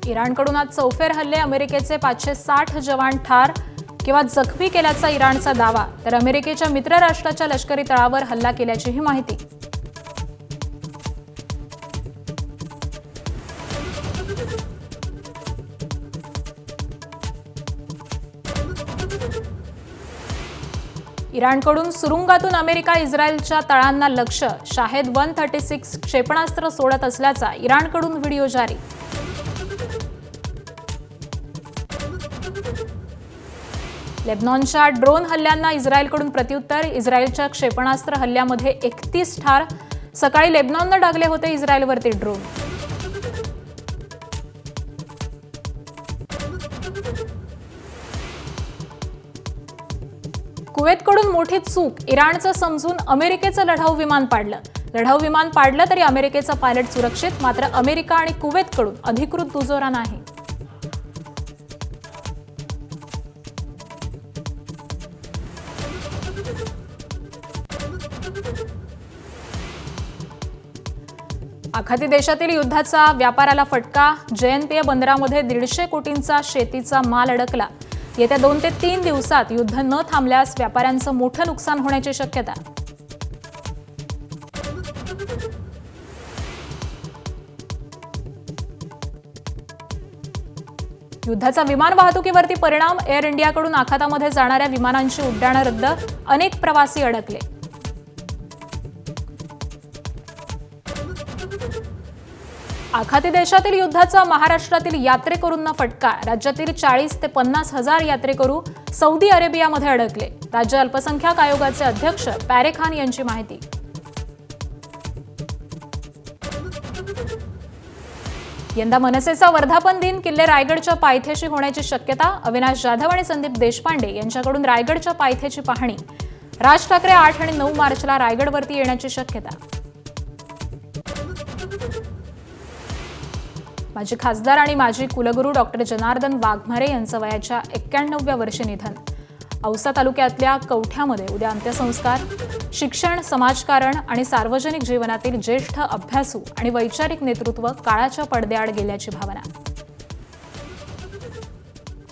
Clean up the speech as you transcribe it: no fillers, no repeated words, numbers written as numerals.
इराणकडून आज चौफेर हल्ले, अमेरिकेचे 560 जवान ठार किंवा जखमी केल्याचा इराणचा दावा, तर अमेरिकेच्या मित्र राष्ट्राच्या लष्करी तळावर हल्ला केल्याचीही माहिती. इराणकडून सुरुंगातून अमेरिका इस्रायलच्या तळांना लक्ष्य, शाहेद 136 क्षेपणास्त्र सोडत असल्याचा इराणकडून व्हिडिओ जारी. लेबनॉनच्या ड्रोन हल्ल्यांना इस्रायलकडून प्रत्युत्तर, इस्रायलच्या क्षेपणास्त्र हल्ल्यामध्ये 31 ठार. सकाळी लेबनॉननं डागले होते इस्रायलवरती ड्रोन. कुवेतकडून मोठी चूक, इराणचं समजून अमेरिकेचं लढाऊ विमान पाडलं. लढाऊ विमान पाडलं तरी अमेरिकेचा पायलट सुरक्षित, मात्र अमेरिका आणि कुवेतकडून अधिकृत दुजोरा नाही. आखाती देशातील युद्धाचा व्यापाराला फटका, JNPA बंदरामध्ये 150 कोटींचा शेतीचा माल अडकला. येत्या 2 ते 3 दिवसात युद्ध न थांबल्यास व्यापाऱ्यांचं मोठं नुकसान होण्याची शक्यता. युद्धाचा विमान वाहतुकीवरती परिणाम, एअर इंडियाकडून आखातामध्ये जाणाऱ्या विमानांची उड्डाणं रद्द, अनेक प्रवासी अडकले. आखाती देशातील युद्धाचा महाराष्ट्रातील यात्रेकरूंना फटका, राज्यातील 40 ते 50 हजार यात्रेकरू सौदी अरेबियामध्ये अडकले. राज्य अल्पसंख्याक आयोगाचे अध्यक्ष पॅरे खान यांची माहिती. यंदा मनसेचा वर्धापन दिन किल्ले रायगडच्या पायथ्याशी होण्याची शक्यता, अविनाश जाधव आणि संदीप देशपांडे यांच्याकडून रायगडच्या पायथ्याची पाहणी. राज ठाकरे 8 आणि 9 मार्चला रायगडवरती येण्याची शक्यता. माजी खासदार आणि माजी कुलगुरू डॉक्टर जनार्दन वाघमारे यांचं वयाच्या 91व्या वर्षी निधन. औसा तालुक्यातल्या कवठ्यामध्ये उद्या अंत्यसंस्कार. शिक्षण, समाजकारण आणि सार्वजनिक जीवनातील ज्येष्ठ अभ्यासू आणि वैचारिक नेतृत्व काळाच्या पडद्याआड गेल्याची भावना.